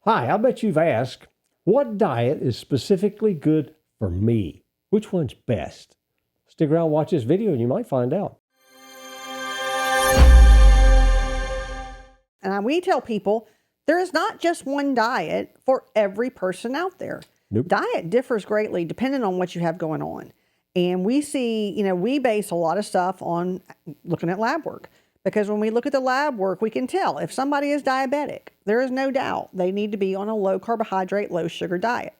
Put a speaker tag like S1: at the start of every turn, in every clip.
S1: Hi, I bet you've asked, what diet is specifically good for me? Which one's best? Stick around, watch this video, and you might find out.
S2: And we tell people there is not just one diet for every person out there.
S1: Nope.
S2: Diet differs greatly depending on what you have going on. And we see, we base a lot of stuff on looking at lab work. Because when we look at the lab work, we can tell if somebody is diabetic, there is no doubt they need to be on a low carbohydrate, low sugar diet.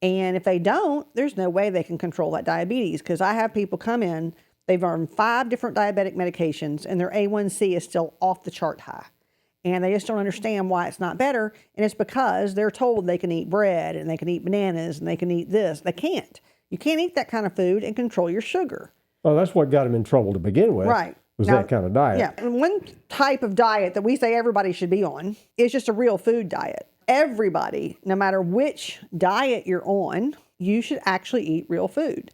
S2: And if they don't, there's no way they can control that diabetes. Because I have people come in, they've on 5 different diabetic medications, and their A1C is still off the chart high. And they just don't understand why it's not better. And it's because they're told they can eat bread and they can eat bananas and they can eat this. They can't. You can't eat that kind of food and control your sugar.
S1: Well, that's what got them in trouble to begin with.
S2: Right.
S1: Was
S2: now,
S1: that kind of diet.
S2: Yeah. And one type of diet that we say everybody should be on is just a real food diet. Everybody, no matter which diet you're on, you should actually eat real food.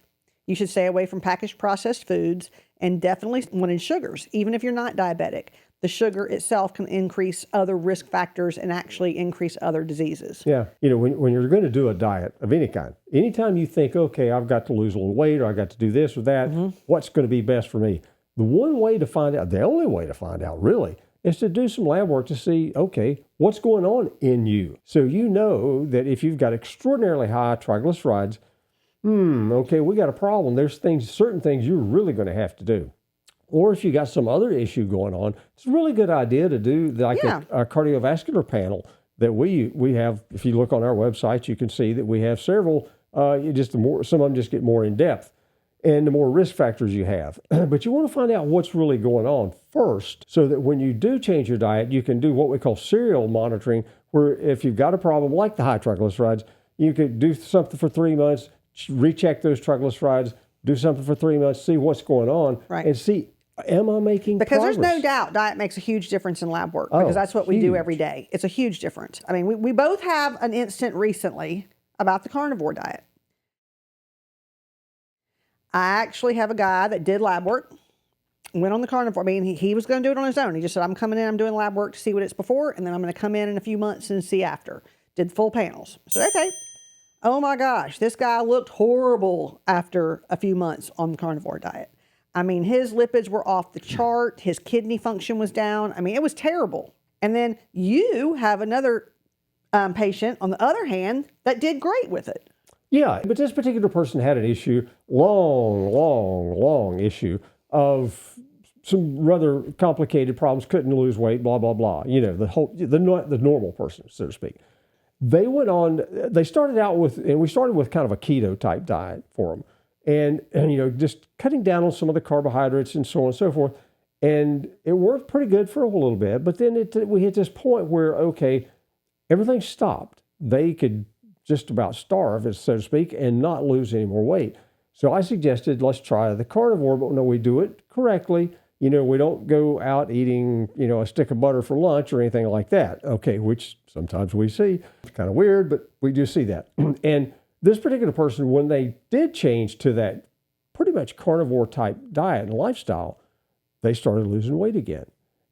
S2: You should stay away from packaged processed foods and definitely wanted sugars, even if you're not diabetic. The sugar itself can increase other risk factors and actually increase other diseases.
S1: Yeah. When you're going to do a diet of any kind, anytime you think, okay, I've got to lose a little weight or I've got to do this or that, what's going to be best for me? The one way to find out, the only way to find out really, is to do some lab work to see, okay, what's going on in you? So you know that if you've got extraordinarily high triglycerides, okay, we got a problem. There's certain things you're really going to have to do. Or if you got some other issue going on, it's a really good idea to do like a cardiovascular panel that we have. If you look on our website, you can see that we have several. Some of them just get more in depth, and the more risk factors you have. But you want to find out what's really going on first, so that when you do change your diet, you can do what we call serial monitoring, where if you've got a problem like the high triglycerides, you could do something for 3 months, recheck those triglycerides, do something for 3 months, see what's going on, and see, am I making
S2: Because
S1: progress?
S2: there's no doubt diet makes a huge difference in lab work, because that's what we do every day. It's a huge difference. I mean, we both have an incident recently about the carnivore diet. I actually have a guy that did lab work, went on the carnivore. I mean, he was going to do it on his own. He just said, I'm coming in, I'm doing lab work to see what it's before, and then I'm going to come in a few months and see after. Did full panels. I said, okay. Oh my gosh, this guy looked horrible after a few months on the carnivore diet. I mean, his lipids were off the chart. His kidney function was down. I mean, it was terrible. And then you have another patient, on the other hand, that did great with it.
S1: Yeah, but this particular person had an issue, long issue of some rather complicated problems, couldn't lose weight, blah, blah, blah. The normal person, so to speak. They started out with, and we started with kind of a keto type diet for them. And just cutting down on some of the carbohydrates and so on and so forth. And it worked pretty good for a little bit. But then we hit this point where, okay, everything stopped. They could just about starve, so to speak, and not lose any more weight. So I suggested, let's try the carnivore, but no, we do it correctly. We don't go out eating, a stick of butter for lunch or anything like that. Okay, which sometimes we see. It's kind of weird, but we do see that. And this particular person, when they did change to that pretty much carnivore type diet and lifestyle, they started losing weight again.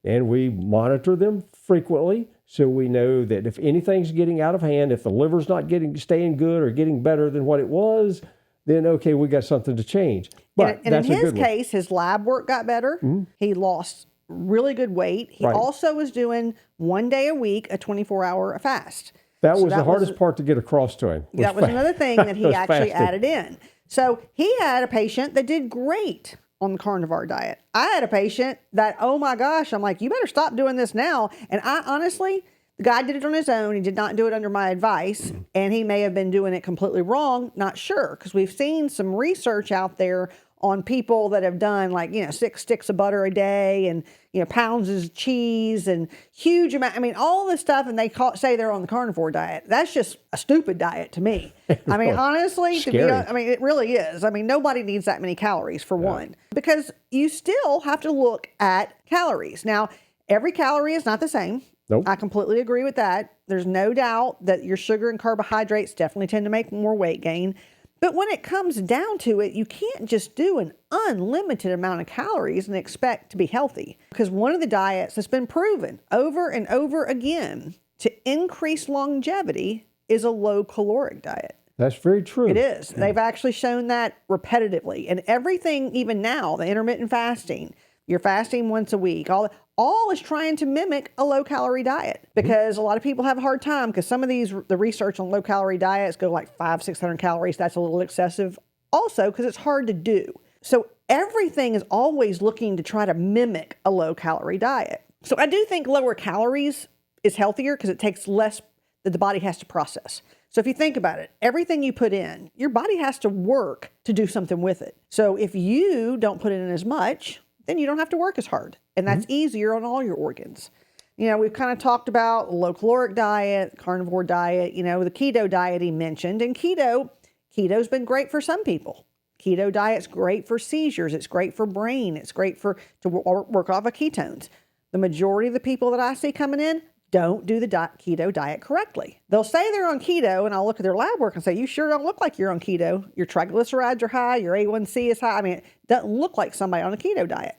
S1: And we monitor them frequently, so we know that if anything's getting out of hand, if the liver's not staying good or getting better than what it was, then okay, we got something to change. But
S2: and in his case, his lab work got better. He lost really good weight. He also was doing 1 day a week, a 24-hour fast.
S1: That was the hardest part to get across to him.
S2: That was another thing that he actually added in. So he had a patient that did great on the carnivore diet. I had a patient that, oh my gosh, I'm like, you better stop doing this now. And I honestly, the guy did it on his own. He did not do it under my advice. And he may have been doing it completely wrong. Not sure. Because we've seen some research out there on people that have done 6 sticks of butter a day and, pounds of cheese and huge amount. I mean, all this stuff, and they say they're on the carnivore diet. That's just a stupid diet to me. I mean, honestly, it really is. I mean, nobody needs that many calories for one, because you still have to look at calories. Now, every calorie is not the same.
S1: Nope.
S2: I completely agree with that. There's no doubt that your sugar and carbohydrates definitely tend to make more weight gain. But when it comes down to it, you can't just do an unlimited amount of calories and expect to be healthy. Because one of the diets that's been proven over and over again to increase longevity is a low-caloric diet.
S1: That's very true.
S2: It is. They've actually shown that repetitively. And everything, even now, the intermittent fasting, you're fasting once a week, all is trying to mimic a low-calorie diet, because a lot of people have a hard time, because some of the research on low-calorie diets go like 500-600 calories. That's a little excessive. Also, because it's hard to do. So everything is always looking to try to mimic a low-calorie diet. So I do think lower calories is healthier because it takes less that the body has to process. So if you think about it, everything you put in, your body has to work to do something with it. So if you don't put in as much, then you don't have to work as hard. And that's easier on all your organs. You know, we've kind of talked about low-caloric diet, carnivore diet, you know, the keto diet he mentioned. And keto's been great for some people. Keto diet's great for seizures. It's great for brain. It's great to work off of ketones. The majority of the people that I see coming in don't do the keto diet correctly. They'll say they're on keto, and I'll look at their lab work and say, you sure don't look like you're on keto. Your triglycerides are high. Your A1C is high. I mean, it doesn't look like somebody on a keto diet.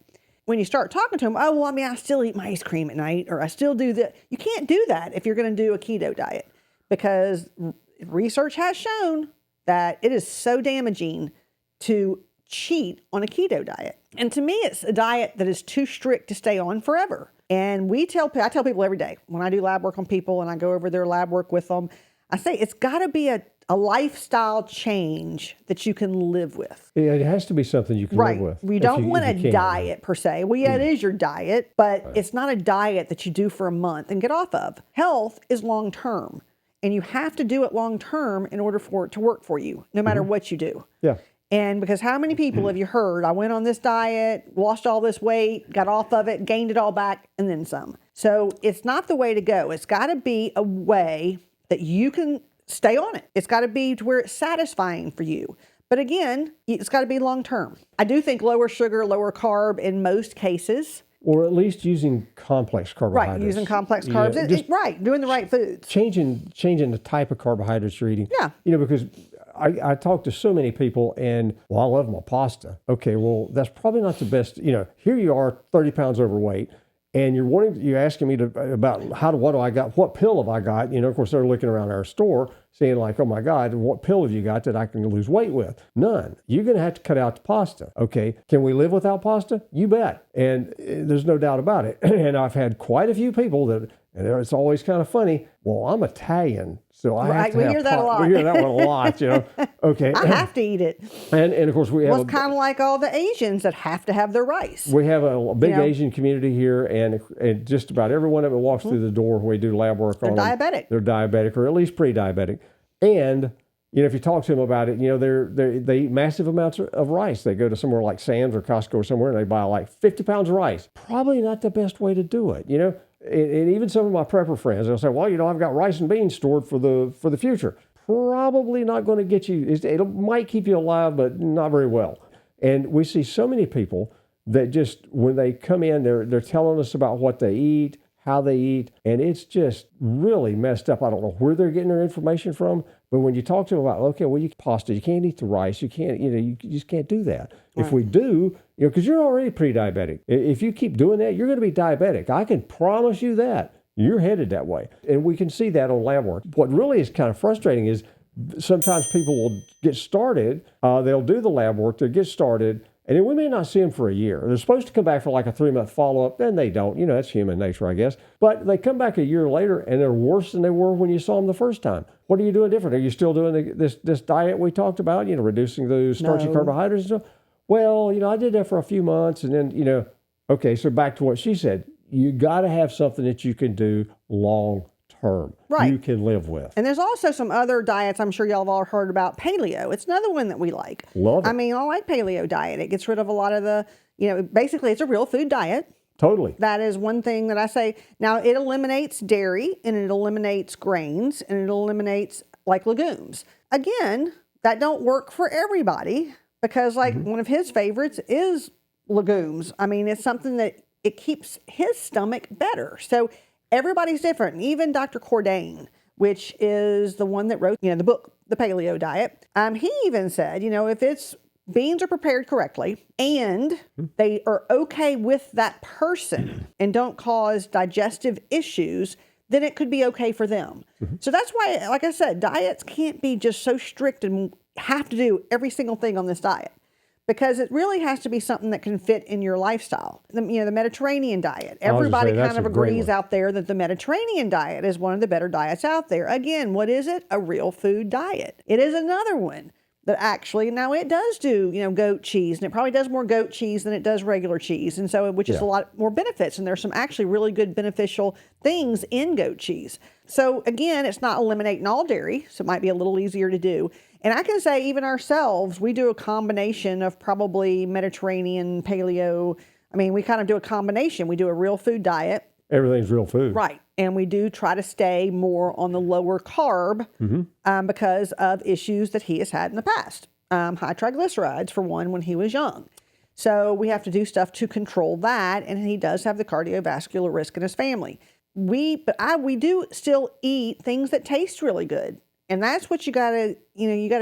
S2: When you start talking to them, oh, well, I mean, I still eat my ice cream at night, or I still do that. You can't do that if you're going to do a keto diet, because research has shown that it is so damaging to cheat on a keto diet. And to me, it's a diet that is too strict to stay on forever. And I tell people every day when I do lab work on people and I go over their lab work with them, I say it's got to be a lifestyle change that you can live with.
S1: Yeah, it has to be something you can live with.
S2: We don't want a diet per se. Well, yeah, it is your diet, but it's not a diet that you do for a month and get off of. Health is long term, and you have to do it long term in order for it to work for you, no matter what you do.
S1: Yeah.
S2: And because how many people have you heard, I went on this diet, lost all this weight, got off of it, gained it all back, and then some. So it's not the way to go. It's got to be a way that you can stay on it. It's got to be to where it's satisfying for you. But again, it's got to be long term. I do think lower sugar, lower carb in most cases.
S1: Or at least using complex carbohydrates.
S2: Right, using complex carbs.
S1: Yeah,
S2: doing the right foods.
S1: Changing the type of carbohydrates you're eating.
S2: Yeah.
S1: You know, because I talk to so many people and, well, I love my pasta. Okay, well, that's probably not the best. You know, here you are, 30 pounds overweight, and you're asking me about what do I got? What pill have I got? You know, of course, they're looking around our store saying like, oh my God, what pill have you got that I can lose weight with? None. You're going to have to cut out the pasta. Okay. Can we live without pasta? You bet. And there's no doubt about it. And I've had quite a few people and it's always kind of funny. Well, I'm Italian, so I have to
S2: we hear that a lot.
S1: We hear that one a lot, you know. Okay.
S2: I have to eat it.
S1: And of course we have.
S2: Well, it's kind of like all the Asians that have to have their rice.
S1: We have a big Asian community here, and just about everyone that walks through the door when we do lab work on them,
S2: diabetic.
S1: They're diabetic, or at least pre-diabetic. And you know, if you talk to them about it, you know, they eat massive amounts of rice. They go to somewhere like Sam's or Costco or somewhere, and they buy like 50 pounds of rice. Probably not the best way to do it, you know. And even some of my prepper friends, they'll say, well, you know, I've got rice and beans stored for the future. Probably not going to get you, it might keep you alive, but not very well. And we see so many people that just, when they come in, they're telling us about what they eat, how they eat, and it's just really messed up. I don't know where they're getting their information from, but when you talk to them about, okay, well, you pasta, you can't eat the rice, you can't, you know, you just can't do that. Right. If we do, you know, because you're already pre-diabetic. If you keep doing that, you're going to be diabetic. I can promise you that. You're headed that way. And we can see that on lab work. What really is kind of frustrating is sometimes people will get started, they'll do the lab work, they'll get started, and then we may not see them for a year. They're supposed to come back for like a 3-month follow-up, then they don't. You know, that's human nature, I guess. But they come back a year later, and they're worse than they were when you saw them the first time. What are you doing different? Are you still doing this diet we talked about, you know, reducing those starchy carbohydrates and stuff? Well, you know, I did that for a few months, and then, you know, okay, so back to what she said. You got to have something that you can do long term.
S2: Right.
S1: You can live with.
S2: And there's also some other diets I'm sure y'all have all heard about. Paleo. It's another one that we like.
S1: Love it.
S2: I mean, I like paleo diet. It gets rid of a lot of the, you know, basically it's a real food diet.
S1: Totally.
S2: That is one thing that I say. Now, it eliminates dairy, and it eliminates grains, and it eliminates like legumes. Again, that don't work for everybody because like one of his favorites is legumes. I mean, it's something that it keeps his stomach better. So everybody's different. Even Dr. Cordain, which is the one that wrote, you know, the book, The Paleo Diet, he even said, you know, if beans are prepared correctly and they are okay with that person and don't cause digestive issues, then it could be okay for them. So that's why, like I said, diets can't be just so strict and have to do every single thing on this diet, because it really has to be something that can fit in your lifestyle. The Mediterranean diet. Everybody kind of agrees out there that the Mediterranean diet is one of the better diets out there. Again, what is it? A real food diet. It is another one that actually, now it does do, goat cheese, and it probably does more goat cheese than it does regular cheese. And so, which is a lot more benefits. And there's some actually really good beneficial things in goat cheese. So again, it's not eliminating all dairy, so it might be a little easier to do. And I can say even ourselves, we do a combination of probably Mediterranean, paleo. I mean, we kind of do a combination. We do a real food diet.
S1: Everything's real food.
S2: Right. And we do try to stay more on the lower carb because of issues that he has had in the past. High triglycerides, for one, when he was young. So we have to do stuff to control that. And he does have the cardiovascular risk in his family. We do still eat things that taste really good. And that's what you gotta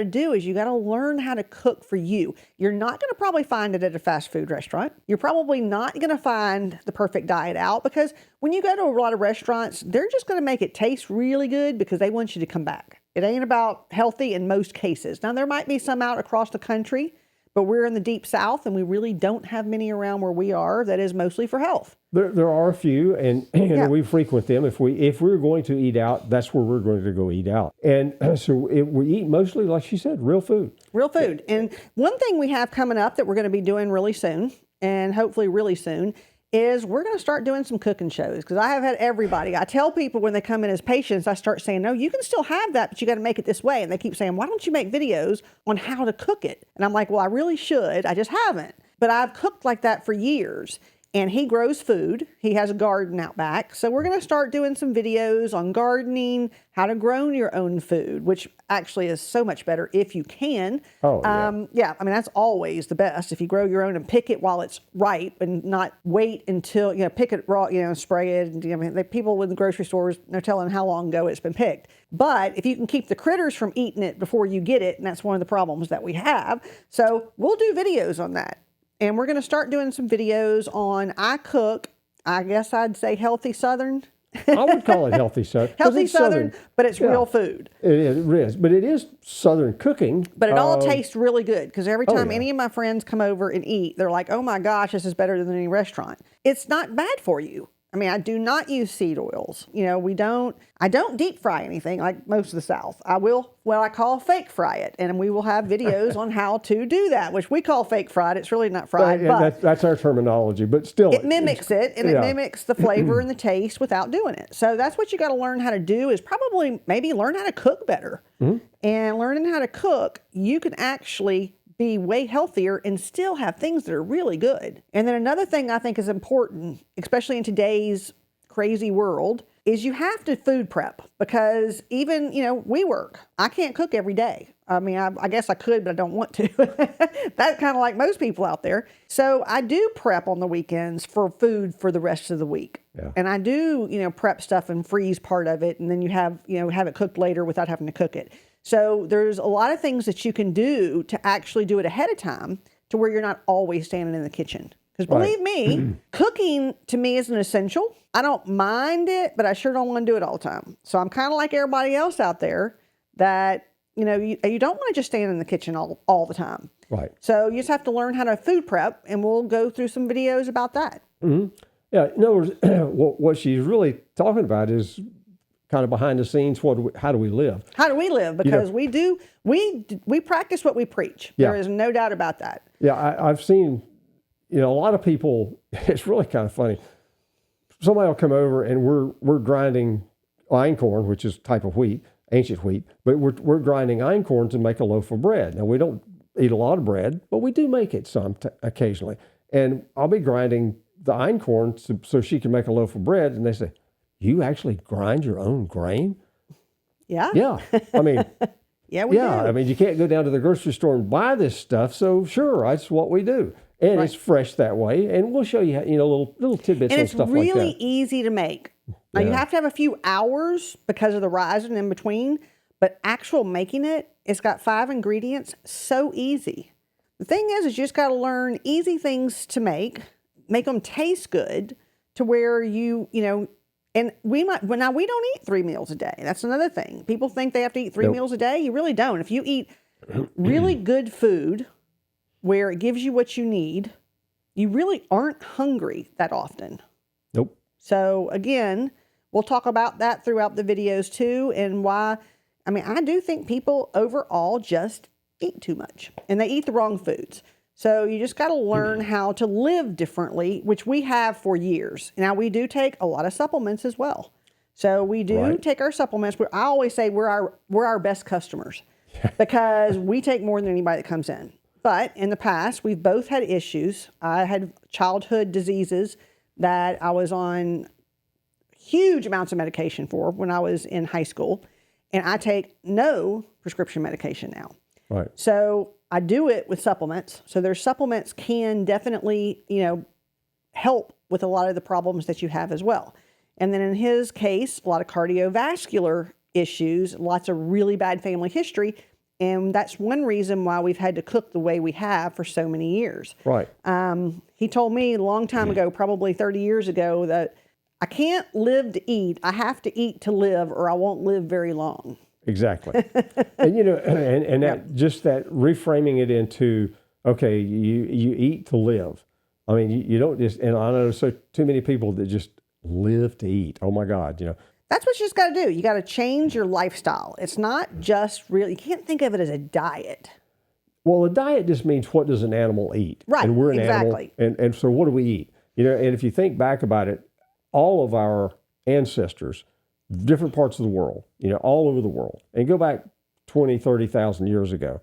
S2: do is you gotta learn how to cook for you. You're not gonna probably find it at a fast food restaurant. You're probably not gonna find the perfect diet out, because when you go to a lot of restaurants, they're just gonna make it taste really good because they want you to come back. It ain't about healthy in most cases. Now, there might be some out across the country, but we're in the deep South and we really don't have many around where we are that is mostly for health.
S1: There are a few, and we frequent them. If we're going to eat out, that's where we're going to go eat out. And so we eat mostly, like she said, real food.
S2: Real food. And one thing we have coming up that we're going to be doing really soon, and hopefully really soon, is we're going to start doing some cooking shows. Because I have had everybody. I tell people when they come in as patients, I start saying, no, you can still have that, but you got to make it this way. And they keep saying, why don't you make videos on how to cook it? And I'm like, well, I really should. I just haven't. But I've cooked like that for years. And he grows food. He has a garden out back. So we're going to start doing some videos on gardening, how to grow your own food, which actually is so much better if you can.
S1: Oh,
S2: yeah. I mean, that's always the best. If you grow your own and pick it while it's ripe and not wait until, pick it raw, spray it. And, people in the grocery stores, they're telling how long ago it's been picked. But if you can keep the critters from eating it before you get it, and that's one of the problems that we have. So we'll do videos on that. And we're going to start doing some videos on I cook, I guess I'd say healthy Southern.
S1: I would call it healthy Southern.
S2: Healthy Southern, but it's real food.
S1: It is, but it is Southern cooking.
S2: But it all tastes really good, because every time any of my friends come over and eat, they're like, oh my gosh, this is better than any restaurant. It's not bad for you. I mean, I do not use seed oils. I don't deep fry anything like most of the South. I will what I call fake fry it. And we will have videos on how to do that, which we call fake fried. It's really not fried, but
S1: that's our terminology, but still.
S2: It mimics it, and it mimics the flavor and the taste without doing it. So that's what you got to learn how to do, is probably maybe learn how to cook better. And learning how to cook, you can actually be way healthier and still have things that are really good. And then another thing I think is important, especially in today's crazy world, is you have to food prep, because even, we work. I can't cook every day. I mean, I guess I could, but I don't want to. That's kind of like most people out there. So I do prep on the weekends for food for the rest of the week.
S1: Yeah.
S2: And I do, prep stuff and freeze part of it. And then you have it cooked later without having to cook it. So there's a lot of things that you can do to actually do it ahead of time, to where you're not always standing in the kitchen. Because believe me, cooking to me is an essential. I don't mind it, but I sure don't want to do it all the time. So I'm kind of like everybody else out there that, you don't want to just stand in the kitchen all the time.
S1: Right.
S2: So you just have to learn how to food prep, and we'll go through some videos about that.
S1: Yeah. In other words, what she's really talking about is kind of behind the scenes. How do we live?
S2: How do we live? Because we practice what we preach.
S1: Yeah.
S2: There is no doubt about that.
S1: Yeah, I've seen, a lot of people. It's really kind of funny. Somebody will come over and we're grinding einkorn, which is a type of wheat, ancient wheat, but we're grinding einkorn to make a loaf of bread. Now, we don't eat a lot of bread, but we do make it some occasionally. And I'll be grinding the einkorn so she can make a loaf of bread, and they say, you actually grind your own grain?
S2: Yeah.
S1: Yeah. I mean,
S2: yeah, we do.
S1: I mean, you can't go down to the grocery store and buy this stuff. So sure, that's what we do. And it's fresh that way. And we'll show you, little tidbits and stuff like that.
S2: And it's really easy to make. Now, you have to have a few hours because of the rising in between, but actual making it's got 5 ingredients, so easy. The thing is you just got to learn easy things to make them taste good, to where you And we don't eat 3 meals a day. That's another thing. People think they have to eat 3 meals a day. You really don't. If you eat really good food where it gives you what you need, you really aren't hungry that often.
S1: Nope.
S2: So again, we'll talk about that throughout the videos too, and why. I mean, I do think people overall just eat too much and they eat the wrong foods. So you just got to learn how to live differently, which we have for years. Now we do take a lot of supplements as well. So we do take our supplements. I always say we're our best customers because we take more than anybody that comes in. But in the past, we've both had issues. I had childhood diseases that I was on huge amounts of medication for when I was in high school. And I take no prescription medication now.
S1: Right.
S2: So I do it with supplements. So their supplements can definitely, help with a lot of the problems that you have as well. And then in his case, a lot of cardiovascular issues, lots of really bad family history. And that's one reason why we've had to cook the way we have for so many years.
S1: Right.
S2: He told me a long time ago, probably 30 years ago, that I can't live to eat. I have to eat to live, or I won't live very long.
S1: Exactly. And and that just that reframing it into, okay, you eat to live. I mean, you don't just, and I know too many people that just live to eat. Oh my God,
S2: That's what you just got to do. You got to change your lifestyle. It's not just really, you can't think of it as a diet.
S1: Well, a diet just means what does an animal eat?
S2: Right,
S1: and we're an
S2: exactly.
S1: animal. And so what do we eat? And if you think back about it, all of our ancestors, different parts of the world, all over the world, and go back 20, 30,000 years ago,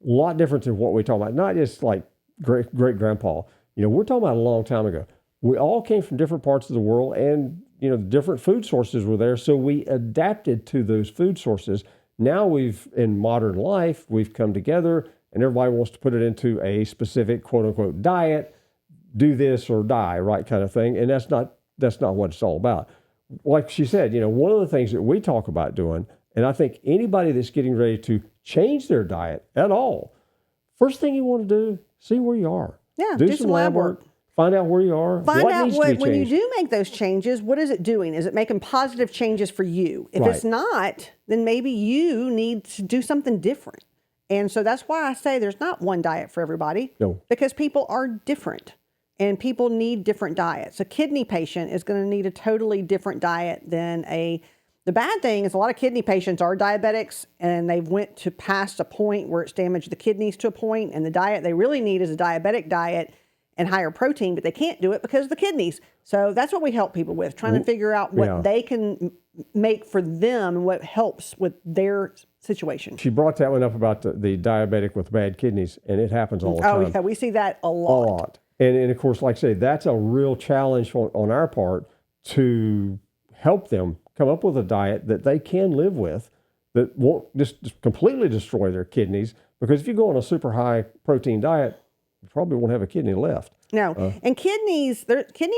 S1: a lot different than what we talk about, not just like great grandpa. We're talking about a long time ago. We all came from different parts of the world, and, different food sources were there. So we adapted to those food sources. Now in modern life, we've come together and everybody wants to put it into a specific quote unquote diet, do this or die, right, kind of thing. And that's not what it's all about. Like she said, one of the things that we talk about doing, and I think anybody that's getting ready to change their diet at all, first thing you want to do, see where you are.
S2: Yeah, do some lab work.
S1: Find out where you are.
S2: Find out when you do make those changes, what is it doing? Is it making positive changes for you? If it's not, then maybe you need to do something different. And so that's why I say there's not one diet for everybody.
S1: No.
S2: Because people are different. And people need different diets. A kidney patient is going to need a totally different diet than the bad thing is a lot of kidney patients are diabetics and they've went to past a point where it's damaged the kidneys to a point, and the diet they really need is a diabetic diet and higher protein, but they can't do it because of the kidneys. So that's what we help people with, trying to figure out what they can make for them and what helps with their situation.
S1: She brought that one up about the diabetic with bad kidneys, and it happens all the time.
S2: Oh yeah, we see that a lot.
S1: A lot. And of course, like I say, that's a real challenge on our part to help them come up with a diet that they can live with that won't just completely destroy their kidneys. Because if you go on a super high protein diet, you probably won't have a kidney left.
S2: No, and kidney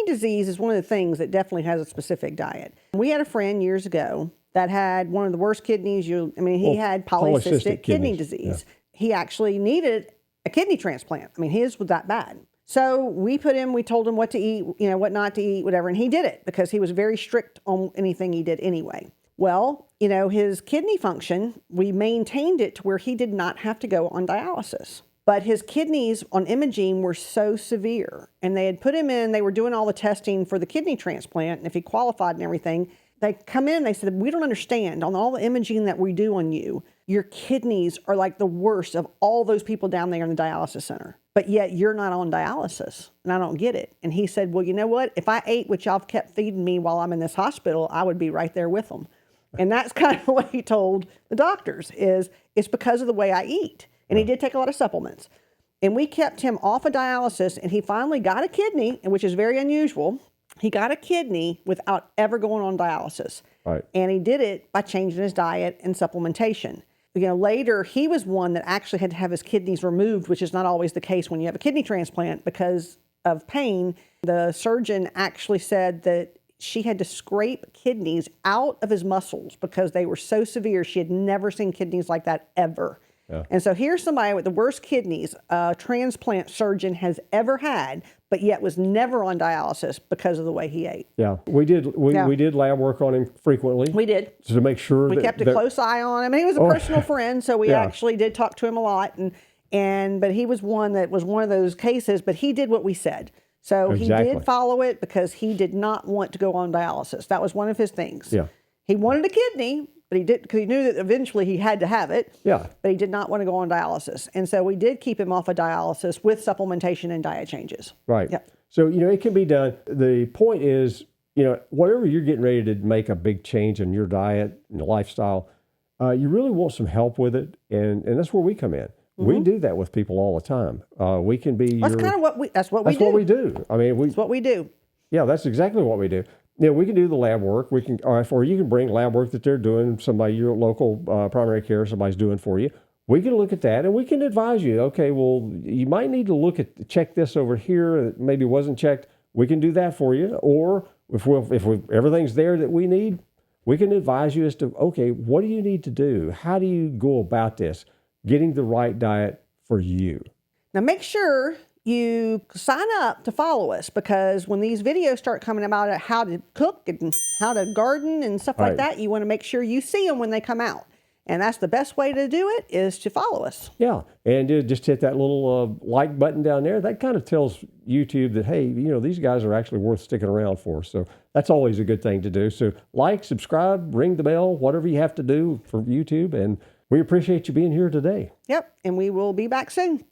S2: disease is one of the things that definitely has a specific diet. We had a friend years ago that had one of the worst kidneys. He had polycystic kidney disease. Yeah. He actually needed a kidney transplant. His was that bad. So we told him what to eat, what not to eat, whatever. And he did it because he was very strict on anything he did anyway. Well, his kidney function, we maintained it to where he did not have to go on dialysis. But his kidneys on imaging were so severe, and they had put him in, they were doing all the testing for the kidney transplant, and if he qualified and everything, they come in and they said, we don't understand, on all the imaging that we do on you, your kidneys are like the worst of all those people down there in the dialysis center. But yet you're not on dialysis, and I don't get it. And he said, well, you know what? If I ate what y'all kept feeding me while I'm in this hospital, I would be right there with them. And that's kind of what he told the doctors is, it's because of the way I eat. And he did take a lot of supplements. And we kept him off of dialysis, and he finally got a kidney, which is very unusual. He got a kidney without ever going on dialysis.
S1: Right.
S2: And he did it by changing his diet and supplementation. Later, he was one that actually had to have his kidneys removed, which is not always the case when you have a kidney transplant because of pain. The surgeon actually said that she had to scrape kidneys out of his muscles because they were so severe. She had never seen kidneys like that ever.
S1: Yeah.
S2: And so here's somebody with the worst kidneys a transplant surgeon has ever had, but yet was never on dialysis because of the way he ate.
S1: Yeah, we did. We did lab work on him frequently.
S2: We did.
S1: To make sure
S2: We kept a close eye on him. And he was a personal friend, so we actually did talk to him a lot. But he was one that was one of those cases, but he did what we said. So he did follow it because he did not want to go on dialysis. That was one of his things.
S1: Yeah.
S2: He wanted a kidney, but he did because he knew that eventually he had to have it.
S1: Yeah.
S2: But he did not want to go on dialysis. And so we did keep him off of dialysis with supplementation and diet changes.
S1: Right.
S2: Yep.
S1: So, it can be done. The point is, whatever you're getting ready to make a big change in your diet and your lifestyle, you really want some help with it. And that's where we come in. We do that with people all the time. We can be.
S2: That's kind of what we do.
S1: That's what we do. I mean,
S2: that's what we do.
S1: Yeah, that's exactly what we do. We can do the lab work. We can, or you can bring lab work that they're doing. Somebody, your local primary care, somebody's doing for you. We can look at that and we can advise you. Okay, well, you might need to check this over here that maybe wasn't checked. We can do that for you. Or if everything's there that we need, we can advise you as to, okay, what do you need to do? How do you go about this? Getting the right diet for you.
S2: Now make sure you sign up to follow us, because when these videos start coming about how to cook and how to garden and stuff like that, you want to make sure you see them when they come out. And that's the best way to do it, is to follow us.
S1: Yeah, and just hit that little like button down there. That kind of tells YouTube that, hey, these guys are actually worth sticking around for. So that's always a good thing to do. So like, subscribe, ring the bell, whatever you have to do for YouTube. And we appreciate you being here today.
S2: Yep, and we will be back soon.